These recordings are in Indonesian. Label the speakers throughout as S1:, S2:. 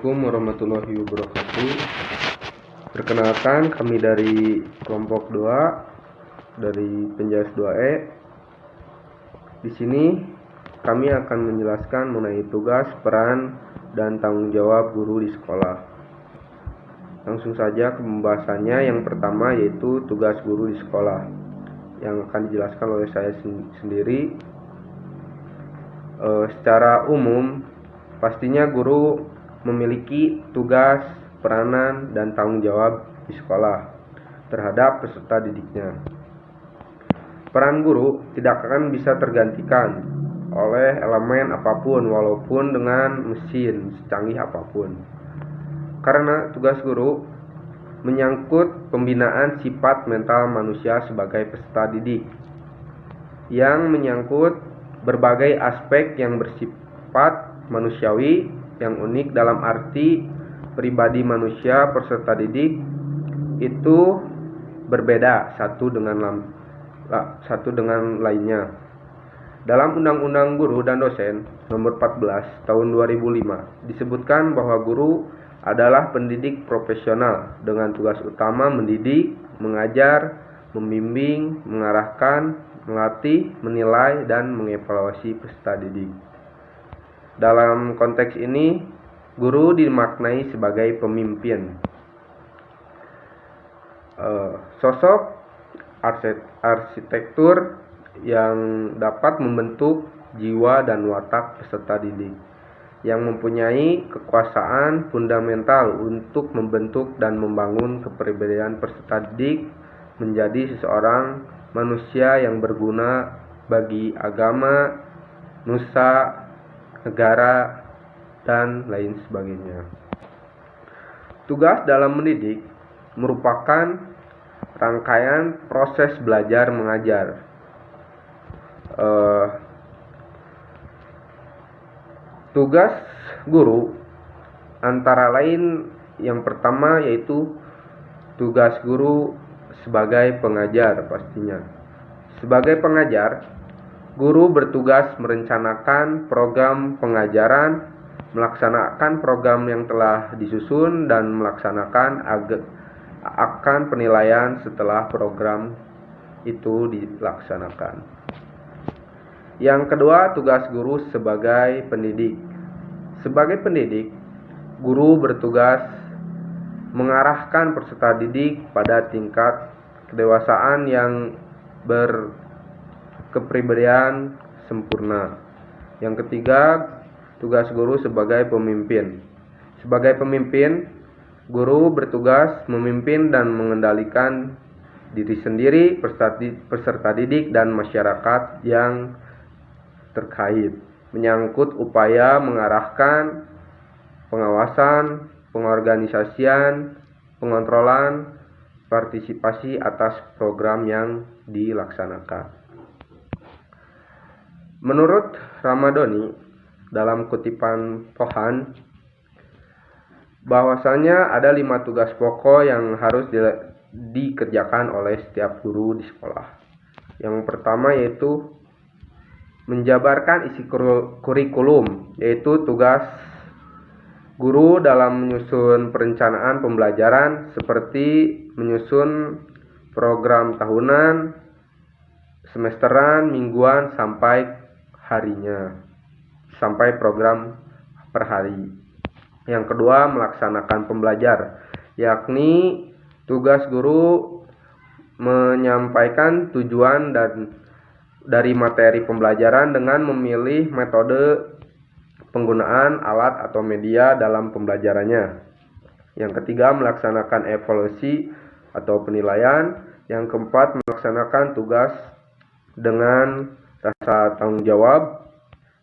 S1: Assalamualaikum warahmatullahi wabarakatuh. Perkenalkan, kami dari kelompok 2 dari Penjas 2E. Di sini kami akan menjelaskan mengenai tugas, peran, dan tanggung jawab guru di sekolah. Langsung saja ke pembahasannya. Yang pertama yaitu tugas guru di sekolah, yang akan dijelaskan oleh saya sendiri. Secara umum, pastinya guru memiliki tugas, peranan, dan tanggung jawab di sekolah terhadap peserta didiknya. Peran guru tidak akan bisa tergantikan oleh elemen apapun, walaupun dengan mesin secanggih apapun. Karena tugas guru menyangkut pembinaan sifat mental manusia sebagai peserta didik, yang menyangkut berbagai aspek yang bersifat manusiawi yang unik dalam arti pribadi manusia peserta didik itu berbeda satu dengan lainnya. Dalam Undang-Undang Guru dan Dosen Nomor 14 Tahun 2005 disebutkan bahwa guru adalah pendidik profesional dengan tugas utama mendidik, mengajar, membimbing, mengarahkan, melatih, menilai, dan mengevaluasi peserta didik. Dalam konteks ini, guru dimaknai sebagai pemimpin. Sosok arsitektur yang dapat membentuk jiwa dan watak peserta didik, yang mempunyai kekuasaan fundamental untuk membentuk dan membangun kepribadian peserta didik menjadi seseorang manusia yang berguna bagi agama, nusa, negara, dan lain sebagainya. Tugas dalam mendidik merupakan rangkaian proses belajar mengajar. Tugas guru antara lain yang pertama yaitu tugas guru sebagai pengajar pastinya. Sebagai pengajar, guru bertugas merencanakan program pengajaran, melaksanakan program yang telah disusun, dan melaksanakan akan penilaian setelah program itu dilaksanakan. Yang kedua, tugas guru sebagai pendidik. Sebagai pendidik, guru bertugas mengarahkan peserta didik pada tingkat kedewasaan yang berkepribadian sempurna. Yang ketiga, tugas guru sebagai pemimpin. Sebagai pemimpin, guru bertugas memimpin dan mengendalikan diri sendiri, peserta didik, dan masyarakat yang terkait, menyangkut upaya mengarahkan, pengawasan, pengorganisasian, pengontrolan, partisipasi atas program yang dilaksanakan. Menurut Ramadhani dalam kutipan Pohan, bahwasanya ada 5 tugas pokok yang harus dikerjakan oleh setiap guru di sekolah. Yang pertama yaitu menjabarkan isi kurikulum, yaitu tugas guru dalam menyusun perencanaan pembelajaran seperti menyusun program tahunan, semesteran, mingguan, sampai harinya, sampai program per hari. Yang kedua, melaksanakan pembelajar, yakni tugas guru menyampaikan tujuan dari materi pembelajaran dengan memilih metode penggunaan alat atau media dalam pembelajarannya. Yang ketiga, melaksanakan evaluasi atau penilaian. Yang keempat, melaksanakan tugas dengan rasa tanggung jawab.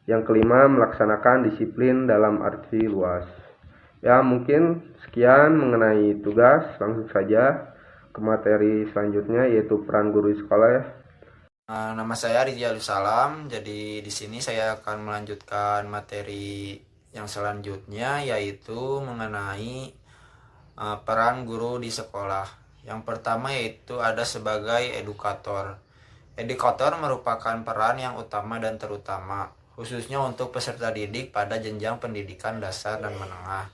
S1: Yang kelima, melaksanakan disiplin dalam arti luas. Ya, mungkin sekian mengenai tugas. Langsung saja ke materi selanjutnya, yaitu peran guru di sekolah ya.
S2: Nama saya Ridyaul Salam. Jadi di sini saya akan melanjutkan materi yang selanjutnya, yaitu mengenai peran guru di sekolah. Yang pertama yaitu ada sebagai edukator. Edukator merupakan peran yang utama dan terutama, khususnya untuk peserta didik pada jenjang pendidikan dasar dan menengah.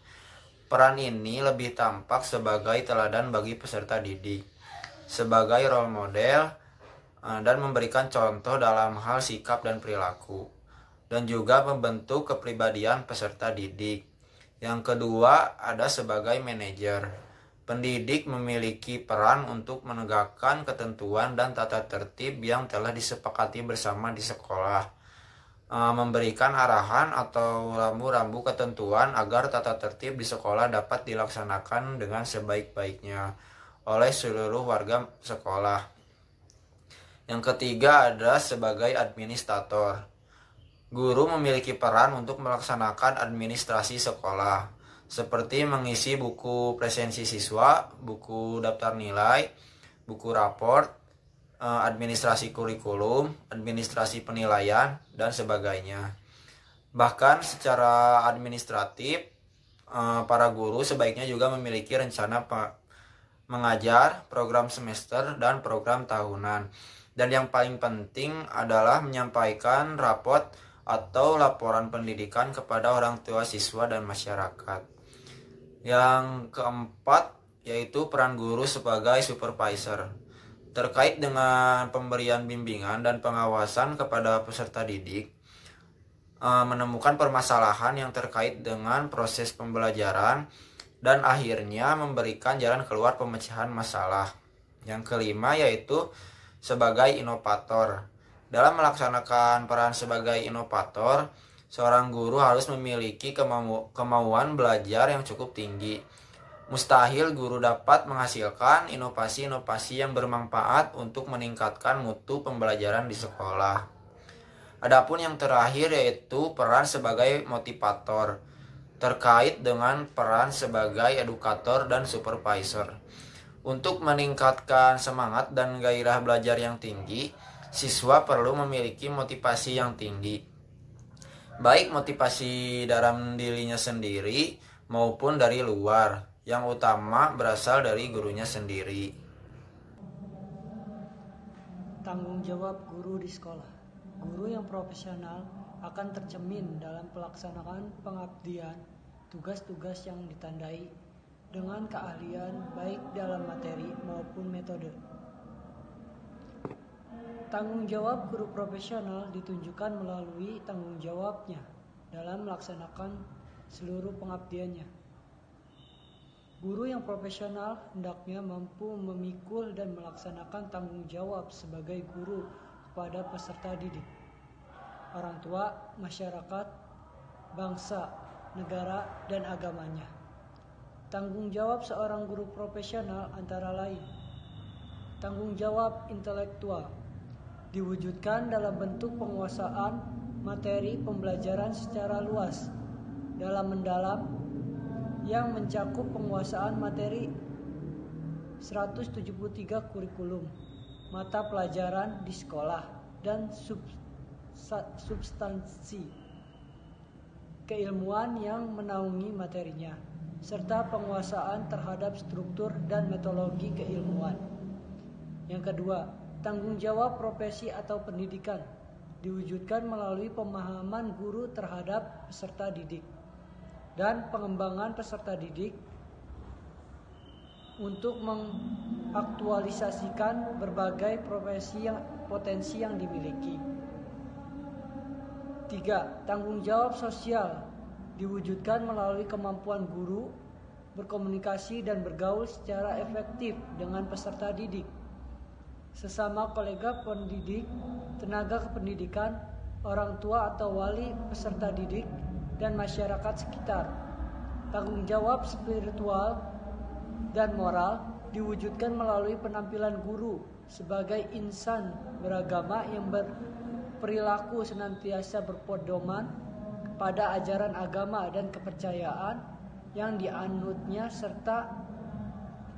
S2: Peran ini lebih tampak sebagai teladan bagi peserta didik, sebagai role model, dan memberikan contoh dalam hal sikap dan perilaku, dan juga membentuk kepribadian peserta didik. Yang kedua, ada sebagai manajer. Pendidik memiliki peran untuk menegakkan ketentuan dan tata tertib yang telah disepakati bersama di sekolah, memberikan arahan atau rambu-rambu ketentuan agar tata tertib di sekolah dapat dilaksanakan dengan sebaik-baiknya oleh seluruh warga sekolah. Yang ketiga ada sebagai administrator. Guru memiliki peran untuk melaksanakan administrasi sekolah, seperti mengisi buku presensi siswa, buku daftar nilai, buku raport, administrasi kurikulum, administrasi penilaian, dan sebagainya. Bahkan secara administratif, para guru sebaiknya juga memiliki rencana mengajar, program semester, dan program tahunan. Dan yang paling penting adalah menyampaikan raport atau laporan pendidikan kepada orang tua siswa dan masyarakat. Yang keempat yaitu peran guru sebagai supervisor. Terkait dengan pemberian bimbingan dan pengawasan kepada peserta didik, menemukan permasalahan yang terkait dengan proses pembelajaran, dan akhirnya memberikan jalan keluar pemecahan masalah. Yang kelima yaitu sebagai inovator. Dalam melaksanakan peran sebagai inovator, seorang guru harus memiliki kemauan belajar yang cukup tinggi. Mustahil guru dapat menghasilkan inovasi-inovasi yang bermanfaat untuk meningkatkan mutu pembelajaran di sekolah. Adapun yang terakhir yaitu peran sebagai motivator, terkait dengan peran sebagai edukator dan supervisor. Untuk meningkatkan semangat dan gairah belajar yang tinggi, siswa perlu memiliki motivasi yang tinggi, baik motivasi dalam dirinya sendiri maupun dari luar, yang utama berasal dari gurunya sendiri.
S3: Tanggung jawab guru di sekolah. Guru yang profesional akan tercermin dalam pelaksanaan pengabdian tugas-tugas yang ditandai dengan keahlian baik dalam materi maupun metode. Tanggung jawab guru profesional ditunjukkan melalui tanggung jawabnya dalam melaksanakan seluruh pengabdiannya. Guru yang profesional hendaknya mampu memikul dan melaksanakan tanggung jawab sebagai guru kepada peserta didik, orang tua, masyarakat, bangsa, negara, dan agamanya. Tanggung jawab seorang guru profesional antara lain: tanggung jawab intelektual, diwujudkan dalam bentuk penguasaan materi pembelajaran secara luas dalam mendalam yang mencakup penguasaan materi 173 kurikulum, mata pelajaran di sekolah, dan substansi keilmuan yang menaungi materinya, serta penguasaan terhadap struktur dan metodologi keilmuan. Yang kedua, tanggung jawab profesi atau pendidikan, diwujudkan melalui pemahaman guru terhadap peserta didik dan pengembangan peserta didik untuk mengaktualisasikan berbagai potensi yang dimiliki. 3. Tanggung jawab sosial, diwujudkan melalui kemampuan guru berkomunikasi dan bergaul secara efektif dengan peserta didik, sesama kolega pendidik, tenaga kependidikan, orang tua atau wali peserta didik, dan masyarakat sekitar. Tanggung jawab spiritual dan moral diwujudkan melalui penampilan guru sebagai insan beragama yang berperilaku senantiasa berpedoman pada ajaran agama dan kepercayaan yang dianutnya serta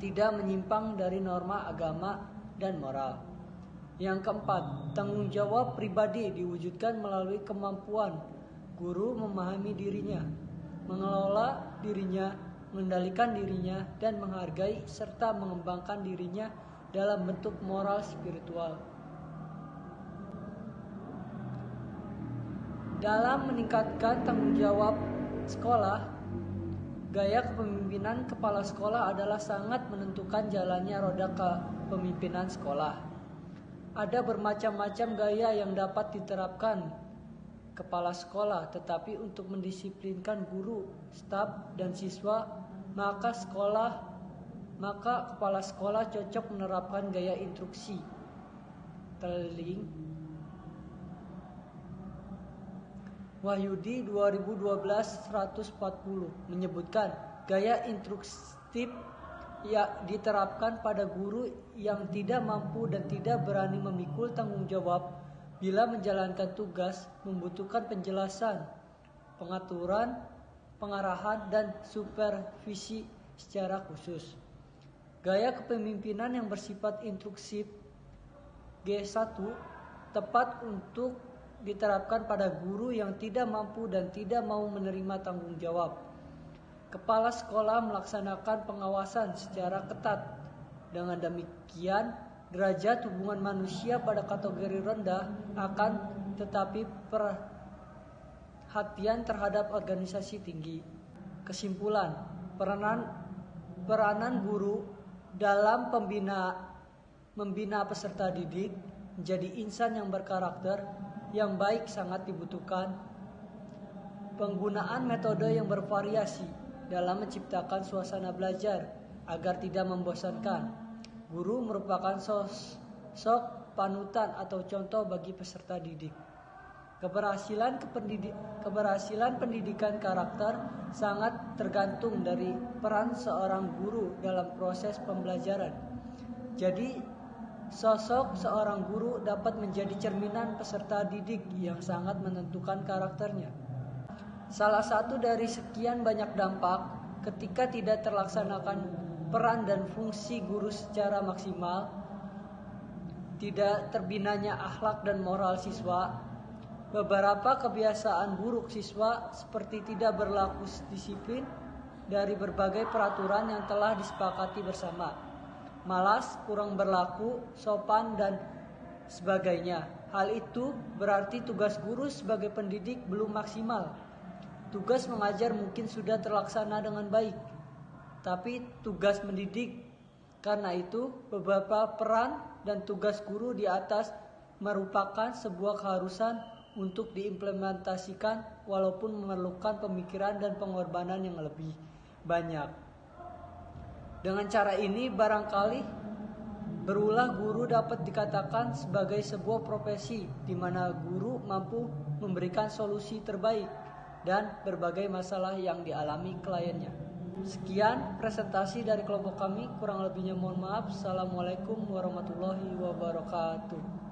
S3: tidak menyimpang dari norma agama dan moral. Yang keempat, tanggung jawab pribadi diwujudkan melalui kemampuan guru memahami dirinya, mengelola dirinya, mengendalikan dirinya, dan menghargai serta mengembangkan dirinya dalam bentuk moral spiritual. Dalam meningkatkan tanggung jawab sekolah, Gaya kepemimpinan kepala sekolah adalah sangat menentukan jalannya roda kepemimpinan sekolah. Ada bermacam-macam gaya yang dapat diterapkan kepala sekolah, tetapi untuk mendisiplinkan guru, staf, dan siswa, maka kepala sekolah cocok menerapkan gaya instruksi. Teling Wahyudi 2012-140 menyebutkan gaya instruktif diterapkan pada guru yang tidak mampu dan tidak berani memikul tanggung jawab bila menjalankan tugas, membutuhkan penjelasan, pengaturan, pengarahan, dan supervisi secara khusus. Gaya kepemimpinan yang bersifat instruksif G1 tepat untuk diterapkan pada guru yang tidak mampu dan tidak mau menerima tanggung jawab. Kepala sekolah melaksanakan pengawasan secara ketat. Dengan demikian, derajat hubungan manusia pada kategori rendah akan tetapi perhatian terhadap organisasi tinggi. Kesimpulan, peranan guru dalam membina peserta didik menjadi insan yang berkarakter yang baik sangat dibutuhkan. Penggunaan metode yang bervariasi dalam menciptakan suasana belajar agar tidak membosankan. Guru merupakan sosok panutan atau contoh bagi peserta didik. Keberhasilan pendidikan karakter sangat tergantung dari peran seorang guru dalam proses pembelajaran. Jadi, sosok seorang guru dapat menjadi cerminan peserta didik yang sangat menentukan karakternya. Salah satu dari sekian banyak dampak ketika tidak terlaksanakan peran dan fungsi guru secara maksimal, tidak terbinanya akhlak dan moral siswa. Beberapa kebiasaan buruk siswa seperti tidak berlaku disiplin dari berbagai peraturan yang telah disepakati bersama, malas, kurang berlaku, sopan, dan sebagainya. Hal itu berarti tugas guru sebagai pendidik belum maksimal. Tugas mengajar mungkin sudah terlaksana dengan baik, tapi tugas mendidik. Karena itu, beberapa peran dan tugas guru di atas merupakan sebuah keharusan untuk diimplementasikan walaupun memerlukan pemikiran dan pengorbanan yang lebih banyak. Dengan cara ini barangkali berulah guru dapat dikatakan sebagai sebuah profesi di mana guru mampu memberikan solusi terbaik dan berbagai masalah yang dialami kliennya. Sekian presentasi dari kelompok kami, kurang lebihnya mohon maaf. Assalamualaikum warahmatullahi wabarakatuh.